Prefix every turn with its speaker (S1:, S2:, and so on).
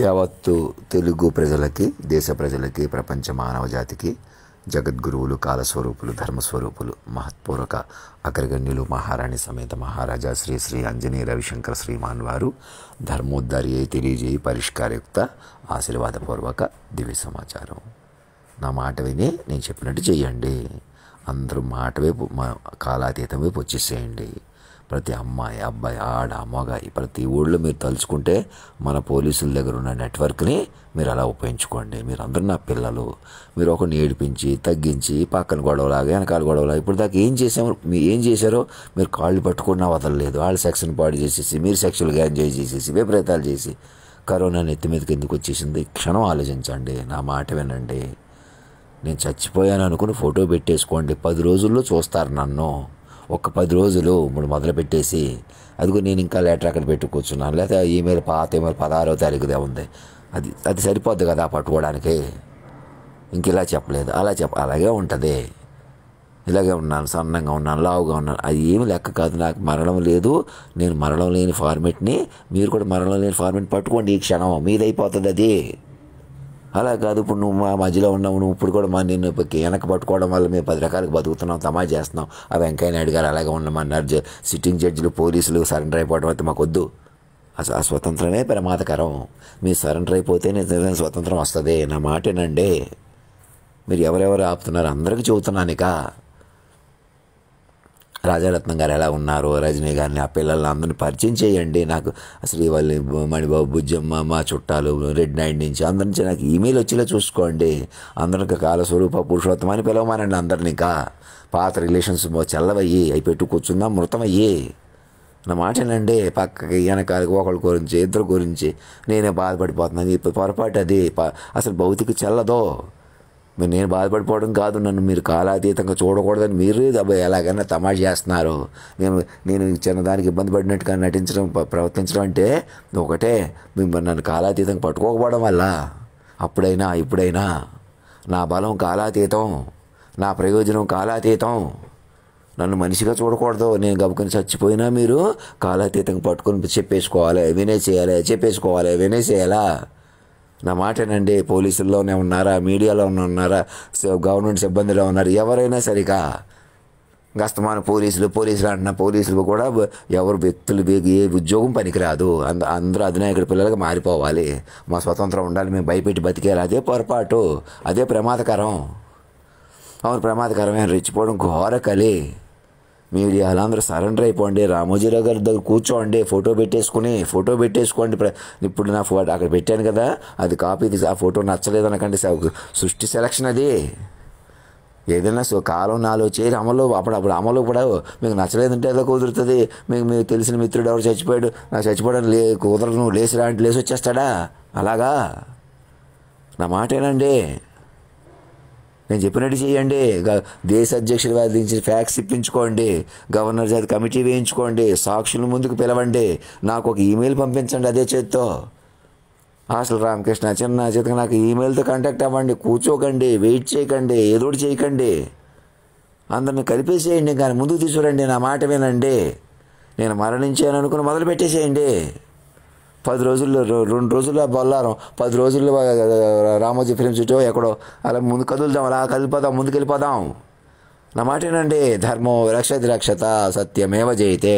S1: యావత్తు తెలుగు ప్రజలకి, దేశ ప్రజలకి, ప్రపంచ మానవ జాతికి జగద్గురువులు, కాలస్వరూపులు, ధర్మస్వరూపులు, మహత్పూర్వక అగ్రగణ్యులు, మహారాణి సమేత మహారాజా శ్రీ శ్రీ ఆంజనేయ రవిశంకర శ్రీమాన్ వారు ధర్మోద్ధారి అయి తెలియజేయి పరిష్కారయుక్త ఆశీర్వాదపూర్వక దివ్య సమాచారం. నా మాట విని నేను చెప్పినట్టు చెయ్యండి. అందరూ మాట వైపు, కాలాతీతం వైపు వచ్చేసేయండి. ప్రతి అమ్మాయి, అబ్బాయి, ఆడ, మగ, ప్రతి ఊళ్ళో మీరు తలుచుకుంటే మన పోలీసుల దగ్గర ఉన్న నెట్వర్క్ని మీరు అలా ఉపయోగించుకోండి. మీరు అందరూ నా పిల్లలు. మీరు ఒకరిని ఏడిపించి, తగ్గించి, పక్కన గొడవలాగా, వెనకాల గొడవలాగా, ఇప్పుడు దాకా ఏం చేశారో మీరు కాళ్ళు పట్టుకున్నా వదలలేదు. వాళ్ళ సెక్షన్ పాడు చేసేసి, మీరు సెక్షువల్గా ఎంజాయ్ చేసేసి, విపరీతాలు చేసి కరోనా నెత్తి మీదకి ఎందుకు వచ్చేసింది? క్షణం ఆలోచించండి. నా మాట వినండి. నేను చచ్చిపోయాను అనుకుని ఫోటో పెట్టేసుకోండి. 10 రోజుల్లో చూస్తారు నన్ను. ఒక 10 రోజులు ఇప్పుడు మొదలు పెట్టేసి, అదిగో నేను ఇంకా లెటర్ అక్కడ పెట్టి కూర్చున్నాను, లేకపోతే ఈమెయిల్ పాత ఈమెయిల్ 16వ తారీఖుదే ఉంది, అది సరిపోద్ది కదా పట్టుకోవడానికి. ఇంక ఇలా చెప్పలేదు, అలాగే ఉంటుంది. ఇలాగే ఉన్నాను, సన్నంగా ఉన్నాను, లావుగా ఉన్నాను, అది ఏమి లెక్క కాదు. నాకు మరణం లేదు. నేను మరణం లేని ఫార్మేట్ని, మీరు కూడా మరణం లేని ఫార్మేట్ పట్టుకోండి. ఈ క్షణం మీదైపోతుంది అది. అలా కాదు, ఇప్పుడు నువ్వు మా మధ్యలో ఉన్నావు, నువ్వు ఇప్పుడు కూడా నిన్ను వెనక పట్టుకోవడం వల్ల మేము 10 రకాలకు బతుకుతున్నాం, తమాషా చేస్తున్నాం. ఆ వెంకయ్య నాయుడు గారు అలాగే ఉండమన్నారు. సిట్టింగ్ జడ్జిలు, పోలీసులు సరెండర్ అయిపోవడం అయితే మాకు వద్దు. ఆ స్వతంత్రమే ప్రమాదకరం. మీరు సరెండర్ అయిపోతే నిజమైన స్వతంత్రం వస్తుంది. నా మాటేనండి. మీరు ఎవరెవరు ఆపుతున్నారు అందరికీ చెబుతున్నాను. ఇక రాజారత్నం గారు ఎలా ఉన్నారు, రజనీ గారిని, ఆ పిల్లల్ని అందరిని పరిచయం చేయండి. నాకు శ్రీవల్లి, మణిబాబు, బుజ్జమ్మ, మా చుట్టాలు, రెడ్ నైట్ నుంచి అందరి నుంచి నాకు ఈమెయిల్ వచ్చేలా చూసుకోండి. అందరికి కాలస్వరూప పురుషోత్తమ అని పిలవమానండి అందరిని. ఇంకా పాత రిలేషన్స్ చల్లవయ్యి అవి పెట్టు కూర్చుందాం, మృతమయ్యి. నా మాటేనండి. పక్కకి వెనకాలకి ఒకళ్ళ గురించి, ఇద్దరు గురించి నేనే బాధపడిపోతున్నాను. ఇప్పుడు పొరపాటు అది. అసలు భౌతిక చెల్లదో. నేను బాధపడిపోవడం కాదు, నన్ను మీరు కాలాతీతంగా చూడకూడదని మీరు ఎలాగైనా తమాషా చేస్తున్నారు. నేను చిన్నదానికి ఇబ్బంది పడినట్టుగా నటించడం, ప్రవర్తించడం అంటే ఒకటే, నన్ను కాలాతీతంగా పట్టుకోకపోవడం వల్ల. అప్పుడైనా ఇప్పుడైనా నా బలం కాలాతీతం, నా ప్రయోజనం కాలాతీతం. నన్ను మనిషిగా చూడకూడదు. నేను గబుకొని చచ్చిపోయినా మీరు కాలాతీతంగా పట్టుకొని చెప్పేసుకోవాలి, వినేసేయాలా. నా మాటేనండి. పోలీసుల్లోనే ఉన్నారా, మీడియాలో ఉన్నారా, గవర్నమెంట్ సిబ్బందిలో ఉన్నారు, ఎవరైనా సరిగా గస్తమాన పోలీసులు అంటున్న పోలీసులు కూడా ఎవరు వ్యక్తులు ఏ ఉద్యోగం పనికిరాదు. అందరూ అధినాయకుడి పిల్లలుగా మారిపోవాలి. మా స్వతంత్రం ఉండాలి, మేము భయపెట్టి బతికేయాలి. అదే పొరపాటు, అదే ప్రమాదకరం. అవును, ప్రమాదకరమే. రెచ్చిపోవడం ఘోర కలి. మీడియాలో అందరూ సరెండర్ అయిపోండి. రామోజీరావు గారి దగ్గర కూర్చోండి, ఫోటో పెట్టేసుకోండి. ఇప్పుడు నా ఫోటో అక్కడ పెట్టాను కదా, అది కాపీ తీసి, ఆ ఫోటో నచ్చలేదు అనకండి. సృష్టి సెలక్షన్ అది. ఏదైనా కాలం నాలో చేరి అమలు, అప్పుడు అమలు కూడా మీకు నచ్చలేదంటే ఏదో కుదురుతుంది. మీకు తెలిసిన మిత్రుడు ఎవరు చచ్చిపోయాడు, నాకు చచ్చిపోవడం కుదరదు, నువ్వు లేచి వచ్చేస్తాడా? అలాగా. నా మాటేనండి. నేను చెప్పినట్టు చేయండి. దేశ అధ్యక్షుడు వాదించి ఫ్యాక్స్ ఇప్పించుకోండి, గవర్నర్ చేత కమిటీ వేయించుకోండి, సాక్షుల ముందుకు పిలవండి, నాకు ఒక ఈమెయిల్ పంపించండి అదే చేత్తో. అసలు రామకృష్ణ చిన్న చేతికి నాకు ఈమెయిల్తో కాంటాక్ట్ అవ్వండి. కూర్చోకండి, వెయిట్ చేయకండి, ఏదోటి చేయకండి. అందరిని కలిపేసేయండి, కానీ ముందుకు తీసుకురండి. నా మాట వినండి. నేను మరణించాను అనుకుని మొదలు పెట్టేసేయండి. 10 రోజుల్లో, 2 రోజుల్లో బొల్లారం, 10 రోజుల్లో రామోజీ ఫిల్మ్ సిటీ ఎక్కడో అలా ముందు కదులుదాం, అలా కదిలిపోదాం, ముందుకెళ్ళిపోదాం. నా మాటేనండి. ధర్మో రక్షతి రక్షత, సత్యమేవ జయతే.